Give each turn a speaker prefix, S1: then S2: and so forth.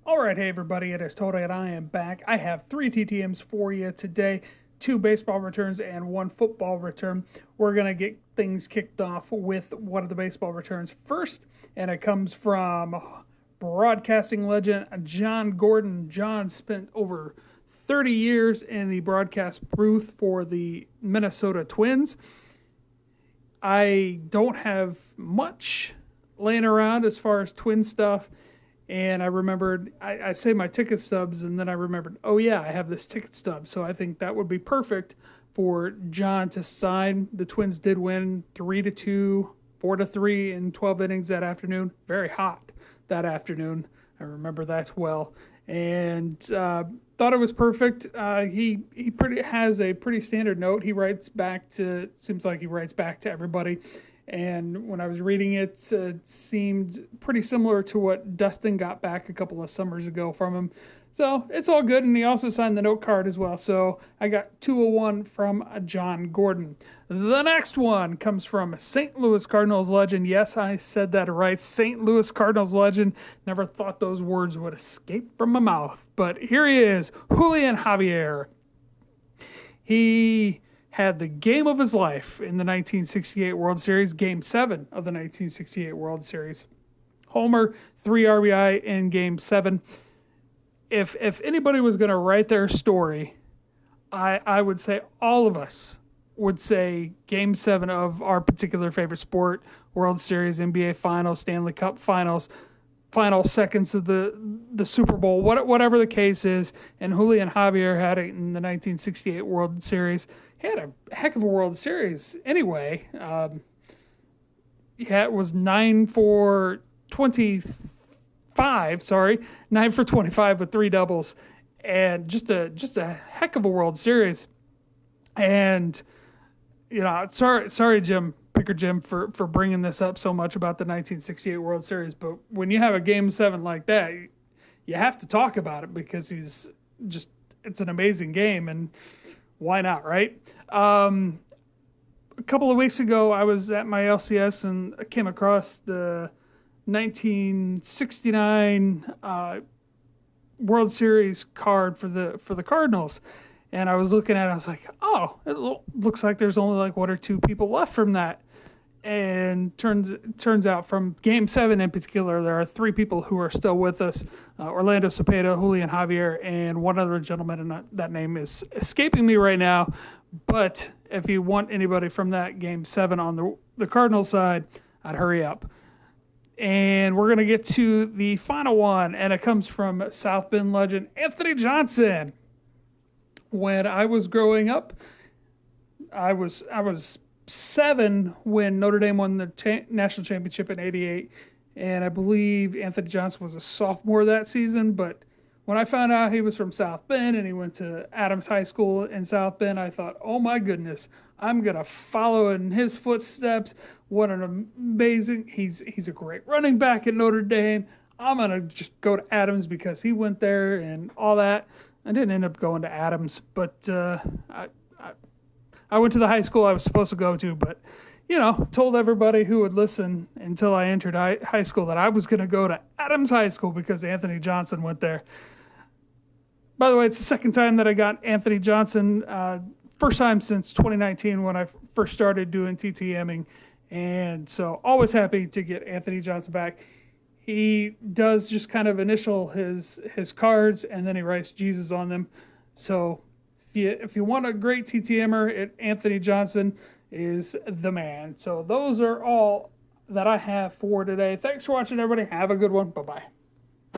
S1: All right, hey everybody, it is Toto and I am back. I have 3 TTMs for you today, 2 baseball returns and 1 football return. We're going to get things kicked off with one of the baseball returns first, and it comes from broadcasting legend John Gordon. John spent over 30 years in the broadcast booth for the Minnesota Twins. I don't have much laying around as far as Twin stuff. And I remembered, I saved my ticket stubs, and then I remembered, oh yeah, I have this ticket stub. So I think that would be perfect for John to sign. The Twins did win 3-2, 4-3 in 12 innings that afternoon. Very hot that afternoon. I remember that well. And thought it was perfect. He has a pretty standard note. He writes back to, seems like he writes back to everybody. And when I was reading it, it seemed pretty similar to what Dustin got back a couple of summers ago from him. So it's all good. And he also signed the note card as well. So I got 201 from John Gordon. The next one comes from St. Louis Cardinals legend. Yes, I said that right. St. Louis Cardinals legend. Never thought those words would escape from my mouth. But here he is, Julian Javier. He had the game of his life in the 1968 World Series, Game 7 of the 1968 World Series. Homer, 3 RBI in Game 7. If anybody was going to write their story, I would say all of us would say Game 7 of our particular favorite sport, World Series, NBA Finals, Stanley Cup Finals, final seconds of the Super Bowl, whatever the case is, and Julian Javier had it in the 1968 World Series. He had a heck of a World Series anyway. It was 9 for 25, 9 for 25 with 3 doubles, and just a heck of a World Series. And, you know, sorry, Jim, Picker Jim, for bringing this up so much about the 1968 World Series, but when you have a Game 7 like that, you have to talk about it because it's an amazing game, and why not, right? A couple of weeks ago, I was at my LCS and I came across the 1969 World Series card for the Cardinals, and I was looking at it. I was like, oh, it looks like there's only like 1 or 2 people left from that. And turns out from Game 7 in particular, there are 3 people who are still with us: Orlando Cepeda, Julian Javier, and one other gentleman, and that name is escaping me right now. But if you want anybody from that Game 7 on the Cardinals side, I'd hurry up. And we're going to get to the final one, and it comes from South Bend legend Anthony Johnson. When I was growing up, I was 7 when Notre Dame won the national championship in '88, and I believe Anthony Johnson was a sophomore that season. But when I found out he was from South Bend and he went to Adams High School in South Bend, I thought, oh my goodness, I'm gonna follow in his footsteps. What an amazing! He's a great running back at Notre Dame. I'm gonna just go to Adams because he went there and all that. I didn't end up going to Adams, but I went to the high school I was supposed to go to, but, told everybody who would listen until I entered high school that I was going to go to Adams High School because Anthony Johnson went there. By the way, it's the second time that I got Anthony Johnson, first time since 2019 when I first started doing TTMing, and so always happy to get Anthony Johnson back. He does just kind of initial his cards, and then he writes Jesus on them. So if you want a great TTMer, Anthony Johnson is the man. So those are all that I have for today. Thanks for watching, everybody. Have a good one. Bye-bye.